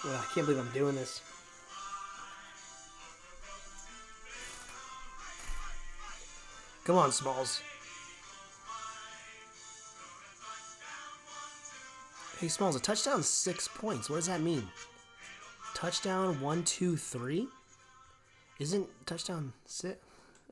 Ugh, I can't believe I'm doing this. Come on, Smalls. Hey, Smalls, a touchdown 6 points. What does that mean? Touchdown 1, 2, 3? Isn't touchdown 6?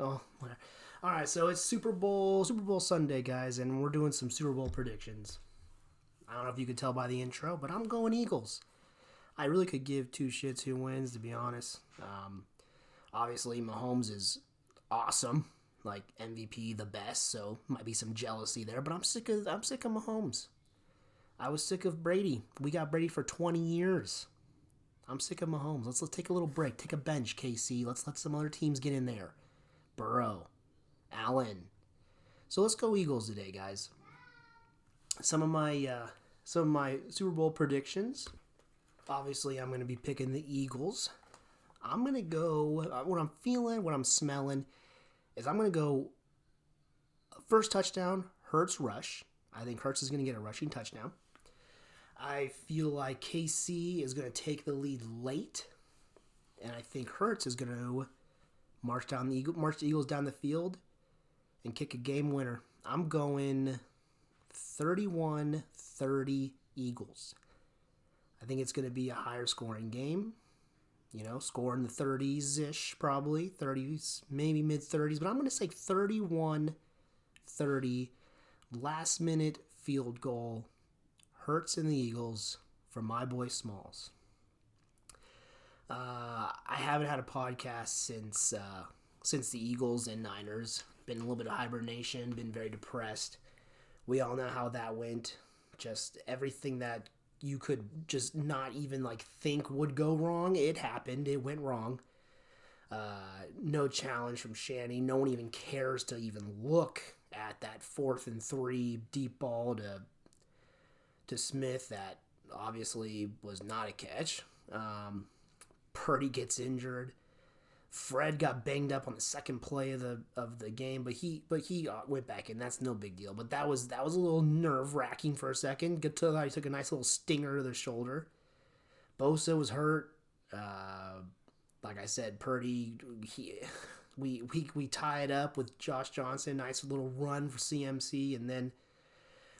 Oh, whatever. All right, so it's Super Bowl Sunday, guys, and we're doing some Super Bowl predictions. I don't know if you could tell by the intro, but I'm going Eagles. I really could give two shits who wins, to be honest. Obviously, Mahomes is awesome, like MVP, the best. So might be some jealousy there, but I'm sick of Mahomes. I was sick of Brady. We got Brady for 20 years. I'm sick of Mahomes. Let's take a little break. Take a bench, KC. Let's let some other teams get in there. Burrow, Allen. So let's go Eagles today, guys. Some of my Super Bowl predictions. Obviously, I'm going to be picking the Eagles. I'm going to go, what I'm feeling, what I'm smelling, is I'm going to go first touchdown, Hurts rush. I think Hurts is going to get a rushing touchdown. I feel like KC is going to take the lead late, and I think Hurts is going to march the Eagles down the field and kick a game winner. I'm going 31-30 Eagles. I think it's going to be a higher scoring game. Score in the 30s-ish, probably. 30s, maybe mid-30s. But I'm going to say 31-30. Last-minute field goal. Hurts in the Eagles for my boy Smalls. I haven't had a podcast since the Eagles and Niners. Been a little bit of hibernation. Been very depressed. We all know how that went. Just everything that you could just not even think would go wrong. It happened. It went wrong. No challenge from Shanny. No one even cares to even look at that 4th and 3 deep ball to Smith that obviously was not a catch. Purdy gets injured. Fred got banged up on the second play of the game, but he went back in. That's no big deal. But that was a little nerve wracking for a second. He took a nice little stinger to the shoulder. Bosa was hurt. Like I said, Purdy. We tie it up with Josh Johnson. Nice little run for CMC, and then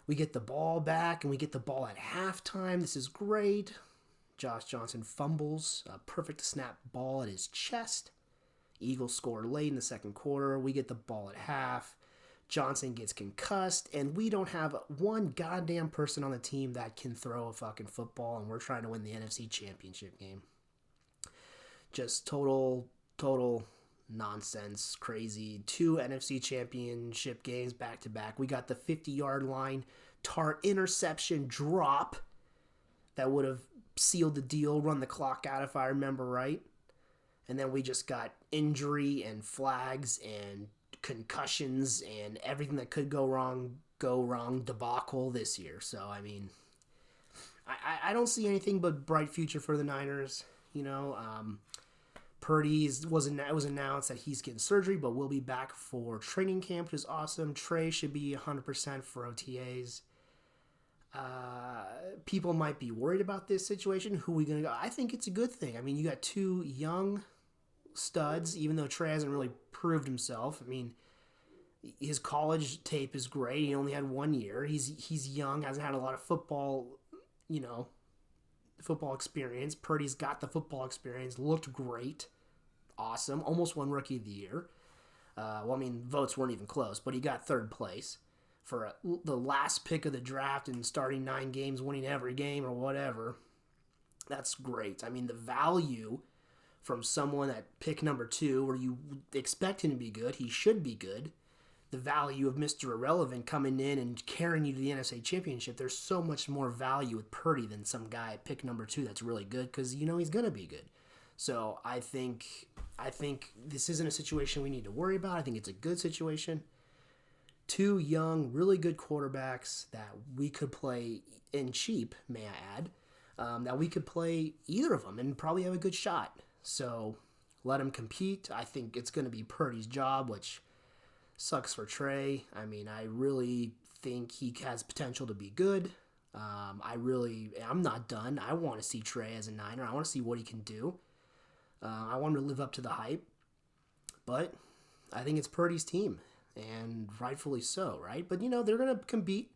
we get the ball back, and we get the ball at halftime. This is great. Josh Johnson fumbles a perfect snap ball at his chest. Eagles score late in the second quarter. We get the ball at half. Johnson gets concussed, and we don't have one goddamn person on the team that can throw a fucking football, and we're trying to win the NFC Championship game. Just total nonsense, crazy. 2 NFC Championship games back to back. We got the 50-yard line Tart interception drop that would have sealed the deal, run the clock out if I remember right. And then we just got injury and flags and concussions and everything that could go wrong debacle this year. So, I mean, I don't see anything but bright future for the Niners. Purdy it was announced that he's getting surgery, but will be back for training camp, which is awesome. Trey should be 100% for OTAs. People might be worried about this situation. Who are we going to go? I think it's a good thing. I mean, you got 2 young studs, even though Trey hasn't really proved himself. I mean, his college tape is great. He only had 1 year. He's young, hasn't had a lot of football experience. Purdy's got the football experience. Looked great. Awesome. Almost won Rookie of the Year. Votes weren't even close, but he got 3rd place for the last pick of the draft and starting 9 games, winning every game or whatever. That's great. I mean, the value from someone at pick number 2, where you expect him to be good, he should be good. The value of Mr. Irrelevant coming in and carrying you to the NFC Championship, there's so much more value with Purdy than some guy at pick number 2 that's really good because he's going to be good. So I think this isn't a situation we need to worry about. I think it's a good situation. 2 young, really good quarterbacks that we could play in cheap, may I add, that we could play either of them and probably have a good shot. So let him compete. I think it's going to be Purdy's job, which sucks for Trey. I mean, I really think he has potential to be good. I'm not done. I want to see Trey as a Niner. I want to see what he can do. I want him to live up to the hype. But I think it's Purdy's team, and rightfully so, right? But, they're going to compete.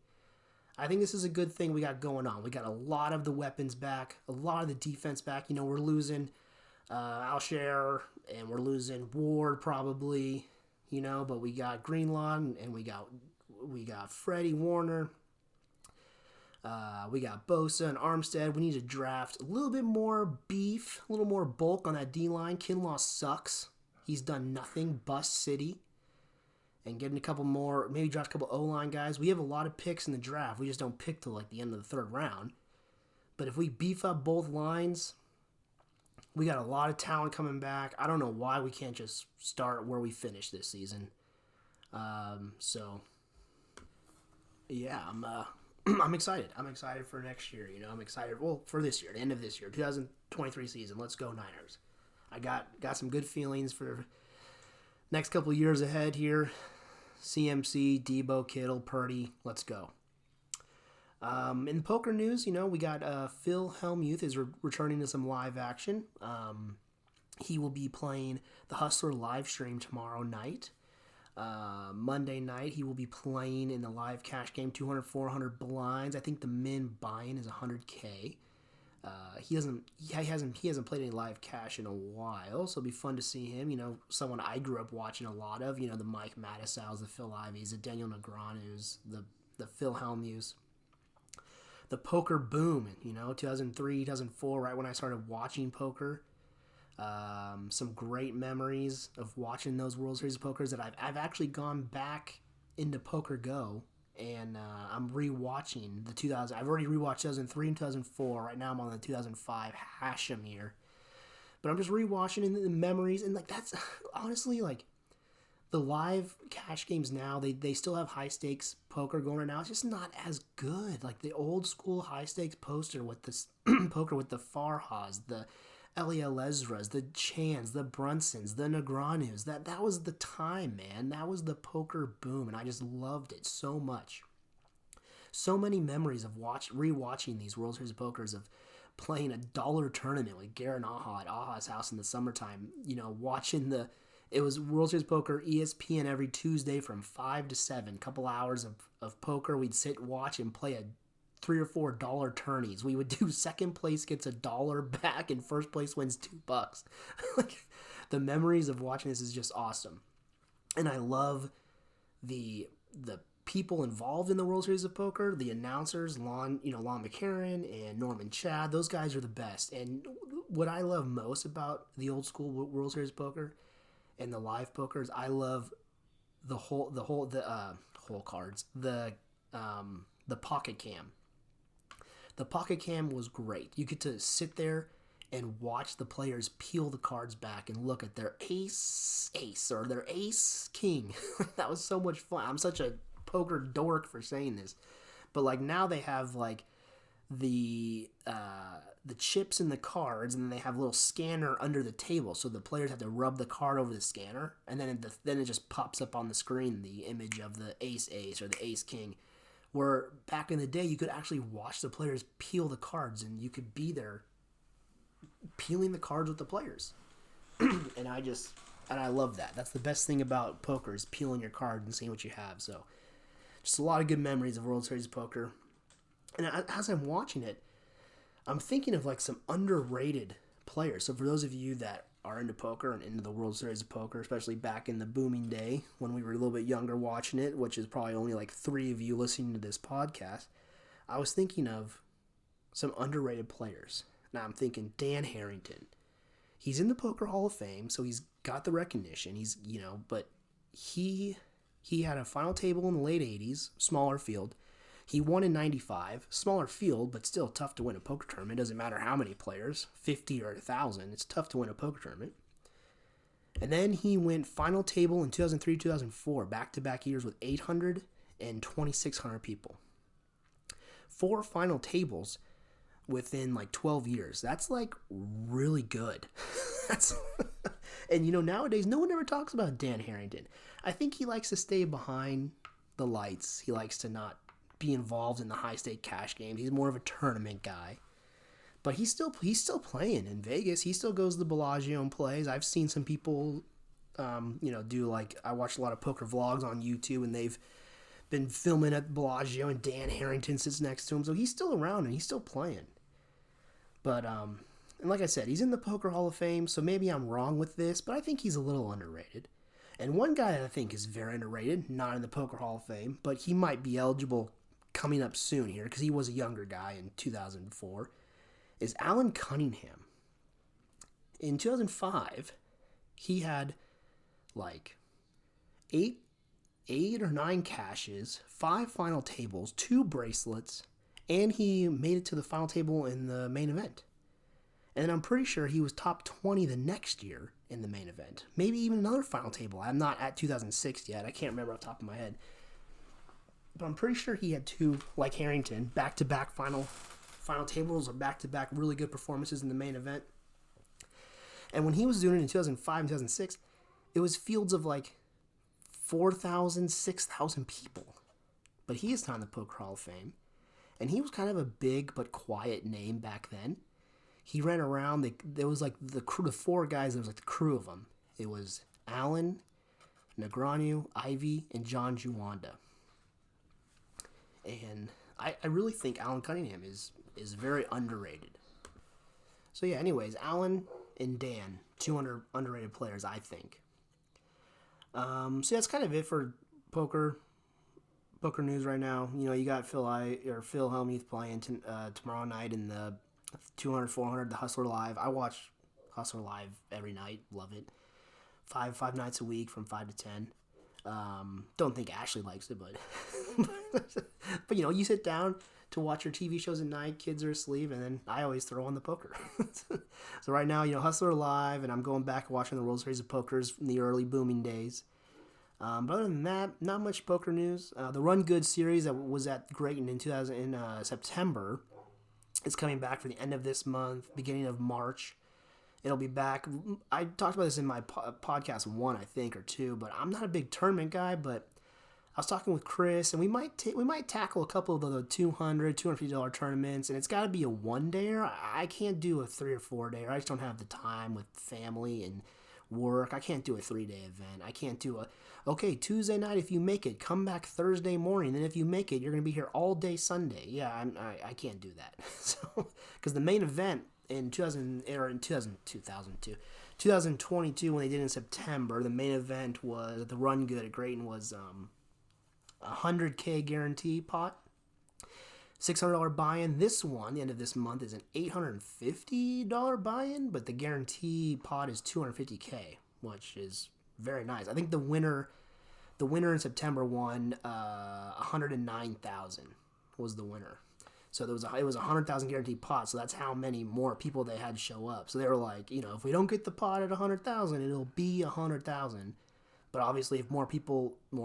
I think this is a good thing we got going on. We got a lot of the weapons back, a lot of the defense back. We're losing Alshire, and we're losing Ward probably, but we got Greenlaw, and we got Freddie Warner. We got Bosa and Armstead. We need to draft a little bit more beef, a little more bulk on that D-line. Kinlaw sucks. He's done nothing. Bust City. And getting a couple more, maybe draft a couple O-line guys. We have a lot of picks in the draft. We just don't pick till the end of the third round. But if we beef up both lines, we got a lot of talent coming back. I don't know why we can't just start where we finished this season. Yeah, I'm excited. I'm excited for next year. I'm excited. Well, for this year, the end of this year, 2023 season. Let's go Niners. I got some good feelings for next couple of years ahead here. CMC, Debo, Kittle, Purdy. Let's go. In poker news, we got Phil Hellmuth is returning to some live action. He will be playing the Hustler live stream tomorrow night. Monday night, he will be playing in the live cash game, 200, 400 blinds. I think the min buy-in is 100K. He hasn't played any live cash in a while, so it'll be fun to see him. Someone I grew up watching a lot of. The Mike Mattisau's, the Phil Ivies, the Daniel Negreanu's, the Phil Hellmuths. The poker boom, 2003, 2004, right when I started watching poker. Some great memories of watching those World Series of Pokers that I've actually gone back into Poker Go, and I'm rewatching the 2000. I've already rewatched 2003 and 2004. Right now I'm on the 2005 Hashem year, but I'm just rewatching the memories, and that's honestly the live cash games now. They still have high stakes poker going right now. It's just not as good. Like the old school high stakes poster with this poker with the Farhas, the Eliel Ezras, the Chans, the Brunsons, the Negreanus. That was the time, man. That was the poker boom, and I just loved it so much. So many memories of rewatching these World Series of Pokers, of playing a dollar tournament with Garen Aha at Aha's house in the summertime. Watching it was World Series Poker, ESPN every Tuesday from 5 to 7. Couple hours of poker. We'd sit, watch, and play a $3 or $4 tourneys. We would do second place gets $1 back and first place wins $2. The memories of watching this is just awesome. And I love the people involved in the World Series of Poker, the announcers, Lon McCarron and Norman Chad. Those guys are the best. And what I love most about the old school World Series of Poker and the live pokers, I love the whole cards, the pocket cam. The pocket cam was great. You get to sit there and watch the players peel the cards back and look at their ace or their ace king. That was so much fun. I'm such a poker dork for saying this, but now they have the chips in the cards, and then they have a little scanner under the table, so the players have to rub the card over the scanner, and then it just pops up on the screen the image of the ace or the ace king. Where back in the day, you could actually watch the players peel the cards, and you could be there peeling the cards with the players. And I love that. That's the best thing about poker, is peeling your cards and seeing what you have. So just a lot of good memories of World Series of Poker. And as I'm watching it, I'm thinking of some underrated players. So for those of you that are into poker and into the World Series of Poker, especially back in the booming day when we were a little bit younger watching it, which is probably only 3 of you listening to this podcast, I was thinking of some underrated players. Now I'm thinking Dan Harrington. He's in the Poker Hall of Fame, so he's got the recognition. But he had a final table in the late 80s, smaller field. He won in 95, smaller field, but still tough to win a poker tournament. It doesn't matter how many players, 50 or 1,000. It's tough to win a poker tournament. And then he went final table in 2003, 2004, back-to-back years with 800 and 2,600 people. 4 final tables within 12 years. That's really good. And nowadays, no one ever talks about Dan Harrington. I think he likes to stay behind the lights. He likes to not be involved in the high stake cash games. He's more of a tournament guy. But he's still playing in Vegas. He still goes to the Bellagio and plays. I've seen some people, do like, I watch a lot of poker vlogs on YouTube, and they've been filming at Bellagio, and Dan Harrington sits next to him. So he's still around and he's still playing. But, and like I said, he's in the Poker Hall of Fame, so maybe I'm wrong with this, but I think he's a little underrated. And one guy that I think is very underrated, not in the Poker Hall of Fame, but he might be eligible coming up soon here, because he was a younger guy in 2004, is Alan Cunningham. In 2005, he had like eight or nine cashes, 5 final tables, 2 bracelets, and he made it to the final table in the main event. And I'm pretty sure he was top 20 the next year in the main event. Maybe even another final table. I'm not at 2006 yet. I can't remember off the top of my head. But I'm pretty sure he had 2, like Harrington, back-to-back final tables or back-to-back really good performances in the main event. And when he was doing it in 2005 and 2006, it was fields of like 4,000, 6,000 people. But he is not in the Poker Hall of Fame. And he was kind of a big but quiet name back then. He ran around. There was like the 4 guys. There was like the crew of them. It was Alan, Negreanu, Ivy, and John Juanda. And I really think Alan Cunningham is very underrated. So yeah, anyways, Alan and Dan, 2 underrated players, I think. So that's kind of it for poker news right now. You got Phil Hellmuth playing tomorrow night in the 200-400, the Hustler Live. I watch Hustler Live every night, love it. Five nights a week from 5 to 10. Don't think Ashley likes it, but you sit down to watch your TV shows at night, kids are asleep, and then I always throw on the poker. So right now, Hustler Live, and I'm going back watching the World Series of Pokers from the early booming days. But other than that, not much poker news. The Run Good series that was at Grayton in September is coming back for the end of this month, beginning of March. It'll be back. I talked about this in my podcast 1, I think, or 2, but I'm not a big tournament guy, but I was talking with Chris, and we might tackle a couple of the $250 tournaments, and it's got to be a 1-dayer. I can't do a 3 or 4-dayer. I just don't have the time with family and work. I can't do a 3-day event. I can't do Tuesday night, if you make it, come back Thursday morning, and if you make it, you're going to be here all day Sunday. Yeah, I can't do that. So, because the main event in 2022, when they did in September, the main event was the Run Good at Grayton was $100K guarantee pot, $600 buy-in. This one, the end of this month, is an $850 buy-in, but the guarantee pot is $250K, which is very nice. I think the winner in September won $109,000 was the winner. So it was a $100,000 guaranteed pot. So that's how many more people they had show up. So they were like, if we don't get the pot at $100,000, it'll be $100,000. But obviously, if more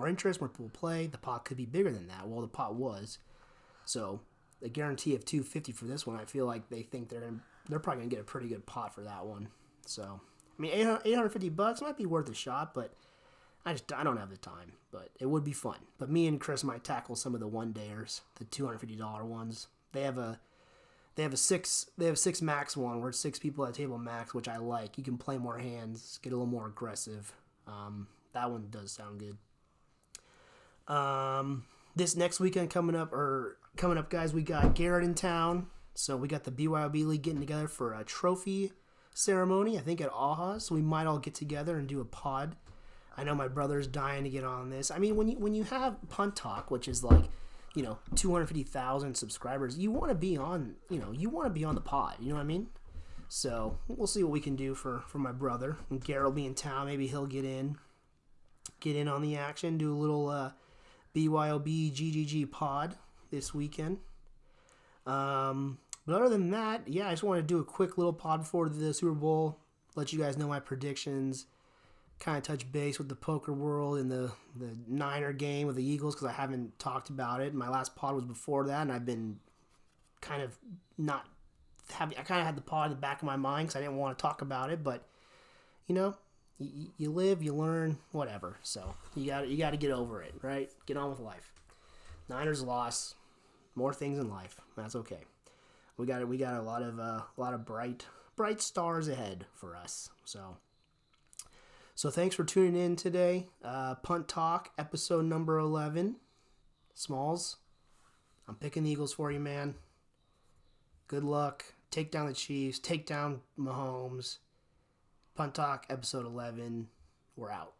interest, more people play, the pot could be bigger than that. Well, the pot was. So the guarantee of $250 for this one, I feel like they think they're probably gonna get a pretty good pot for that one. So I mean, $850 might be worth a shot, but I don't have the time. But it would be fun. But me and Chris might tackle some of the 1-dayers, the $250 ones. They have a 6 max one where it's 6 people at table max, which I like. You can play more hands, get a little more aggressive. That one does sound good. This next weekend coming up, guys, we got Garrett in town. So we got the BYOB League getting together for a trophy ceremony, I think at AHA. So we might all get together and do a pod. I know my brother's dying to get on this. I mean, when you have Punt Talk, which is like, 250,000 subscribers, you want to be on, the pod. You know what I mean? So we'll see what we can do for my brother. And Garrett will be in town. Maybe he'll get in on the action, do a little BYOB GGG pod this weekend. But other than that, yeah, I just want to do a quick little pod before the Super Bowl, let you guys know my predictions, kind of touch base with the poker world and the Niner game with the Eagles, because I haven't talked about it. My last pod was before that, and I've been kind of not having, I kind of had the pod in the back of my mind because I didn't want to talk about it, but, you live, you learn, whatever. So you got to get over it, right? Get on with life. Niners lost. more things in life. That's okay. We got a lot of bright stars ahead for us. So thanks for tuning in today. Punt Talk, episode number 11. Smalls, I'm picking the Eagles for you, man. Good luck. Take down the Chiefs. Take down Mahomes. Punt Talk, episode 11. We're out.